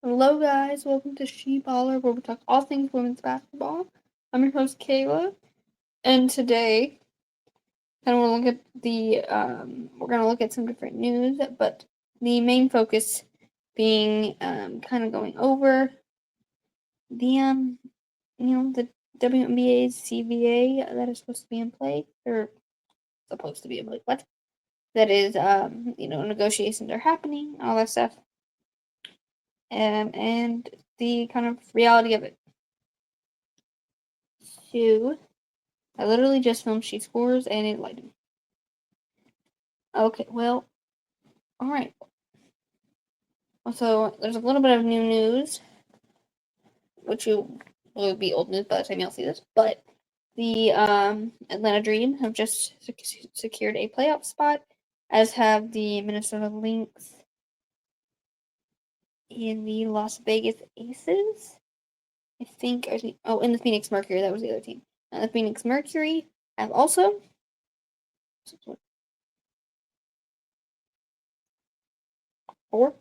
Hello, guys. Welcome to Baller, where we talk all things women's basketball. I'm your host, Kayla, and today, kind of want to look at we're gonna look at some different news, but the main focus being kind of going over the WNBA CBA that is supposed to be in play, or supposed to be in play. What? That is, negotiations are happening, all that stuff, and the kind of reality of it. So, I literally just filmed She Scores and it lighted. Okay, well, alright. So, there's a little bit of new news, which will be old news by the time y'all see this, but the Atlanta Dream have just secured a playoff spot, as have the Minnesota Lynx and the Las Vegas Aces. I think, and the Phoenix Mercury, that was the other team. The Phoenix Mercury have also four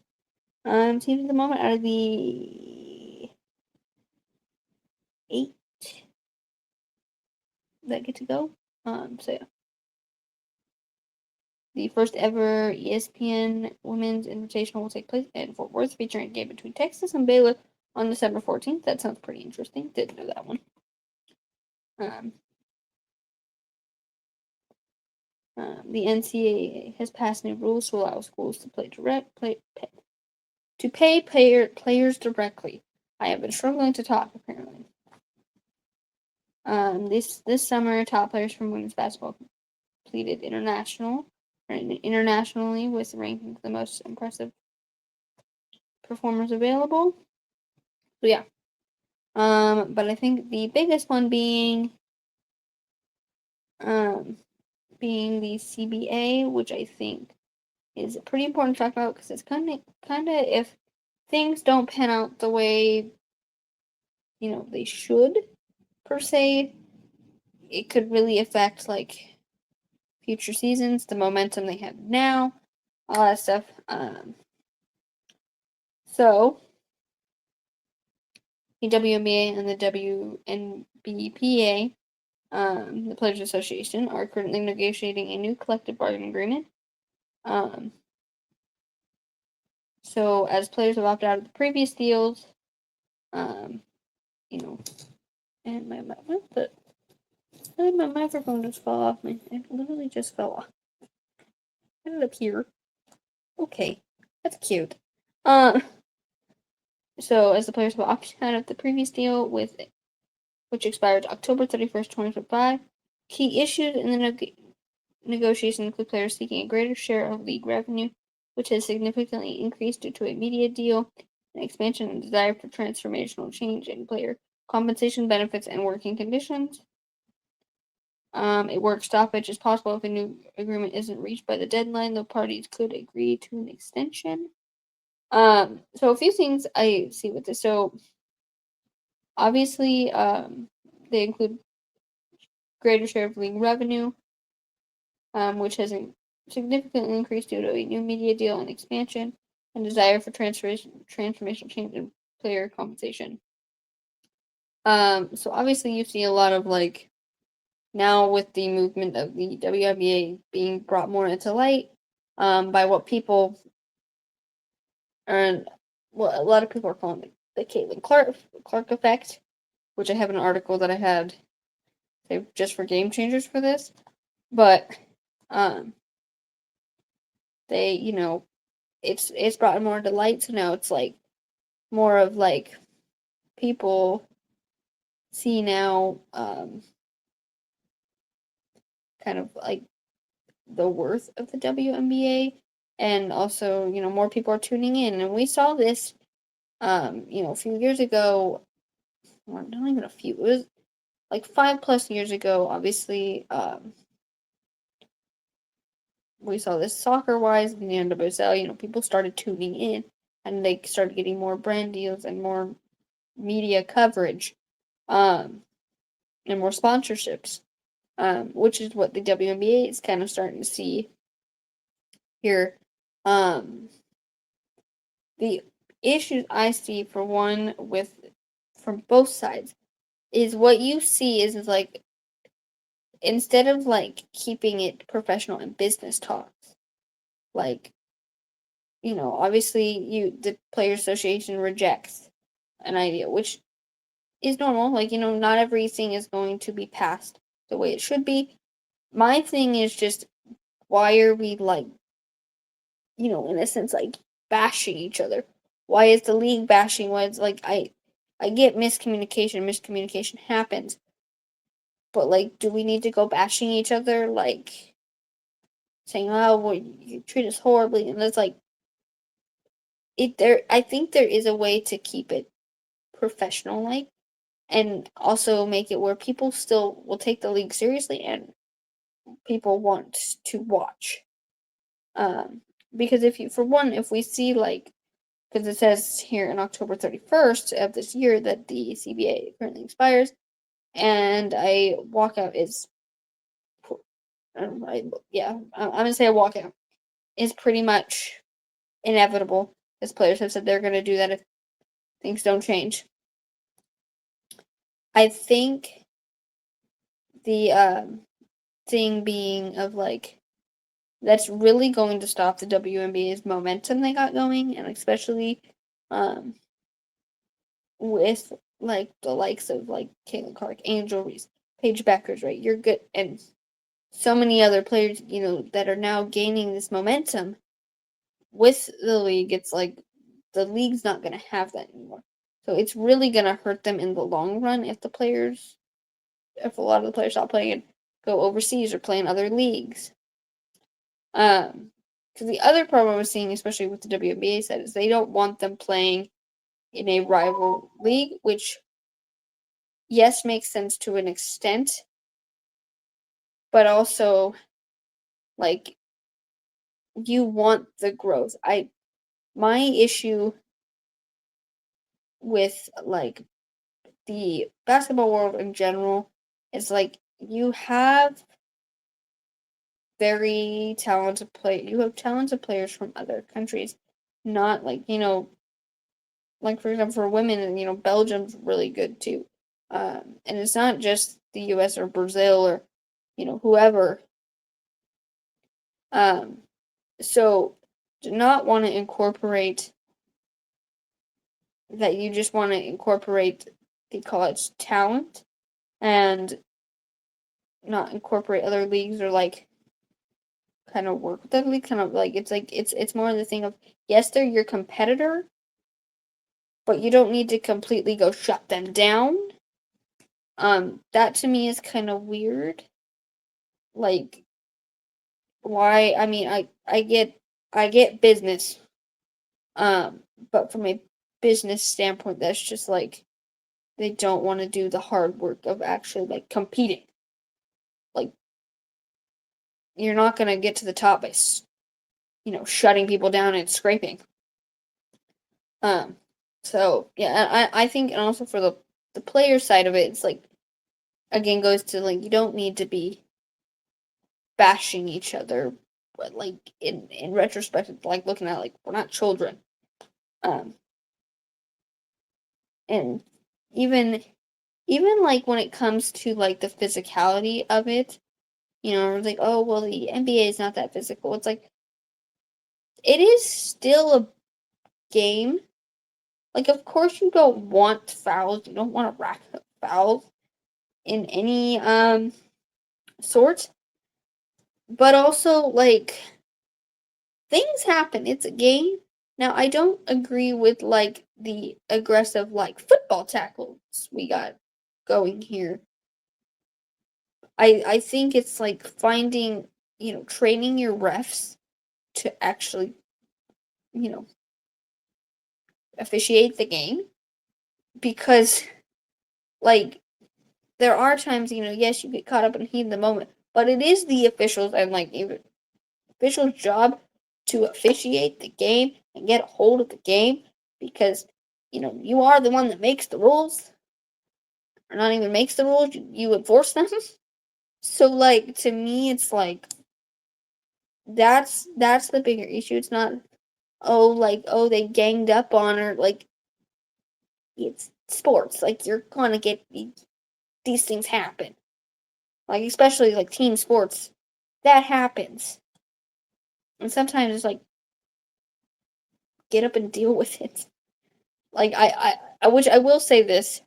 teams at the moment out of the 8 that get to go. So yeah. The first ever ESPN Women's Invitational will take place in Fort Worth, featuring a game between Texas and Baylor on December 14th. That sounds pretty interesting. Didn't know that one. The NCAA has passed new rules to allow schools to pay players directly. I have been struggling to talk, apparently. This summer, top players from women's basketball completed internationally with ranking the most impressive performers available. So yeah. But I think the biggest one being the CBA, which I think is pretty important to talk about because it's kind of if things don't pan out the way they should per se, it could really affect like future seasons, the momentum they have now, all that stuff. So the WNBA and the WNBPA, the Players Association, are currently negotiating a new collective bargaining agreement. So as players have opted out of the previous deals, and my microphone just fell off. It literally just fell off. Put it up here. Okay, that's cute. So as the players have opted out of the previous deal which expired October 31st, 2025, key issues in the negotiation include players seeking a greater share of league revenue, which has significantly increased due to a media deal, an expansion and desire for transformational change in player compensation, benefits, and working conditions. A work stoppage is possible if a new agreement isn't reached by the deadline. The parties could agree to an extension. So a few things I see with this. So obviously, they include greater share of league revenue, which has significantly increased due to a new media deal and expansion, and desire for transformational change in player compensation. So obviously you see a lot of like now with the movement of the WNBA being brought more into light, by what people and what a lot of people are calling the Caitlin Clark effect, which I have an article that I had saved just for game changers for this, but they it's brought more to light, so now it's like more of like people see now kind of like the worth of the WNBA, and also more people are tuning in, and we saw this a few years ago, or not even a few, it was like 5+ years ago, obviously. We saw this soccer wise in the NWSL, people started tuning in and they started getting more brand deals and more media coverage, and more sponsorships, which is what the WNBA is kind of starting to see here. The issues I see from both sides is what you see is like instead of like keeping it professional and business talks, like obviously the Players Association rejects an idea, which is normal. Like, not everything is going to be passed the way it should be. My thing is just why are we like, in a sense, like bashing each other? Why is the league bashing? Why it's like I get miscommunication happens, but like, do we need to go bashing each other? Like saying, "Oh, well, you treat us horribly," and it's like I think there is a way to keep it professional, like, and also make it where people still will take the league seriously and people want to watch. Um, because if we see like, because it says here in October 31st of this year that the CBA currently expires, and a walkout is, I'm gonna say a walkout is pretty much inevitable, as players have said they're gonna do that if things don't change. I think the thing being of like that's really going to stop the WNBA's momentum they got going, and especially um, with like the likes of like Caitlin Clark, Angel Reese, Paige Beckers, right? You're good, and so many other players, that are now gaining this momentum with the league. It's like the league's not going to have that anymore, so it's really going to hurt them in the long run if a lot of the players stop playing and go overseas or play in other leagues. Because the other problem we're seeing, especially with the WNBA side, is they don't want them playing in a rival league, which, yes, makes sense to an extent, but also, like, you want the growth. My issue with, like, the basketball world in general is, like, you have you have talented players from other countries, not, like for example, for women, Belgium's really good too. And it's not just the U.S. or Brazil or whoever. Um, so do not want to incorporate that. You just want to incorporate the college talent and not incorporate other leagues or like kind of work with other leagues. Kind of like it's more the thing of yes, they're your competitor, but you don't need to completely go shut them down. That to me is kind of weird. Like, why? I mean, I get business, um, but from a business standpoint, that's just like they don't want to do the hard work of actually like competing. Like, you're not gonna get to the top by shutting people down and scraping. Um, so yeah, I think, and also for the player side of it, it's like again goes to like you don't need to be bashing each other, but like in retrospect, it's like looking at like we're not children. Um, and even like when it comes to like the physicality of it, it's like, oh well, the NBA is not that physical. It's like it is still a game. Like, of course, you don't want fouls. You don't want to rack up fouls in any sort. But also, like, things happen. It's a game. Now, I don't agree with like the aggressive like football tackles we got going here. I think it's like finding, training your refs to actually, you know, officiate the game because like there are times, yes, you get caught up in the heat of the moment, but it is the officials and like even officials' job to officiate the game and get a hold of the game because you are the one that makes the rules, or not even makes the rules, you enforce them. So like to me, it's like that's the bigger issue. It's not they ganged up on her. Like, it's sports. Like, you're gonna get these things happen. Like, especially like team sports, that happens. And sometimes it's like, get up and deal with it. Like, which I will say this.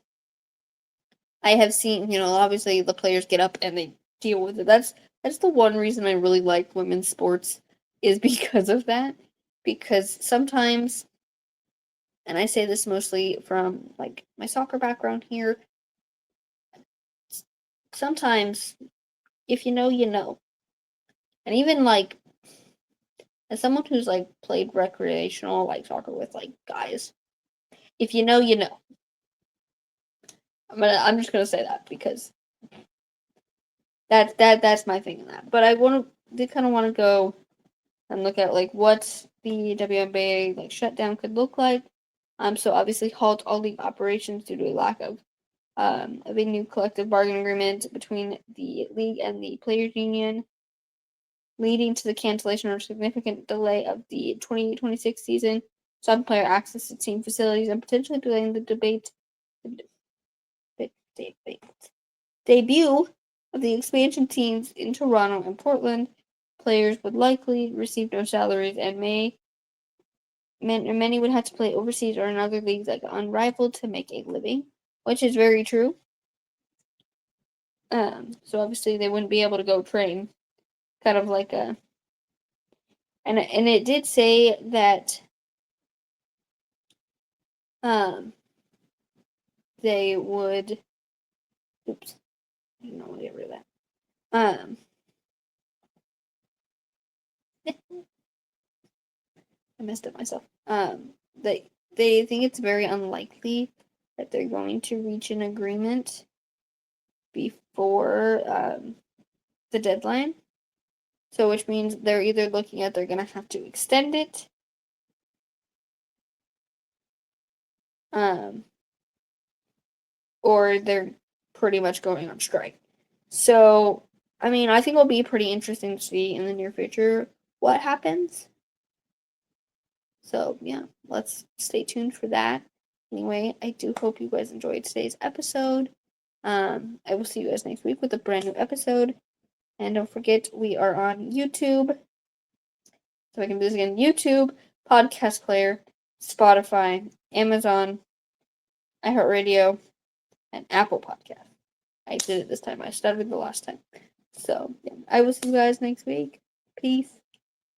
I have seen, obviously the players get up and they deal with it. That's the one reason I really like women's sports is because of that. Because sometimes, and I say this mostly from like my soccer background here, sometimes if you know, you know. And even like as someone who's like played recreational like soccer with like guys, if you know, you know. I'm just gonna say that because that's my thing in that. But I did kind of want to go and look at like what the WNBA like shutdown could look like. So obviously halt all league operations due to a lack of a new collective bargaining agreement between the league and the players union, leading to the cancellation or significant delay of the 2026 season. Some player access to team facilities and potentially delaying the debut of the expansion teams in Toronto and Portland. Players would likely receive no salaries and many would have to play overseas or in other leagues like unrivaled to make a living, which is very true. So obviously they wouldn't be able to go train, kind of like a, and it did say that they would. Oops, I don't want to get rid of that. I messed up myself. They think it's very unlikely that they're going to reach an agreement before the deadline. So, which means they're either looking at they're gonna have to extend it, um, or they're pretty much going on strike. So, I mean, I think it'll be pretty interesting to see in the near future what happens. So, yeah, let's stay tuned for that. Anyway, I do hope you guys enjoyed today's episode. I will see you guys next week with a brand new episode. And don't forget, we are on YouTube. So I can do this again. YouTube, Podcast Player, Spotify, Amazon, iHeartRadio, and Apple Podcast. I did it this time. I started the last time. So, yeah, I will see you guys next week. Peace.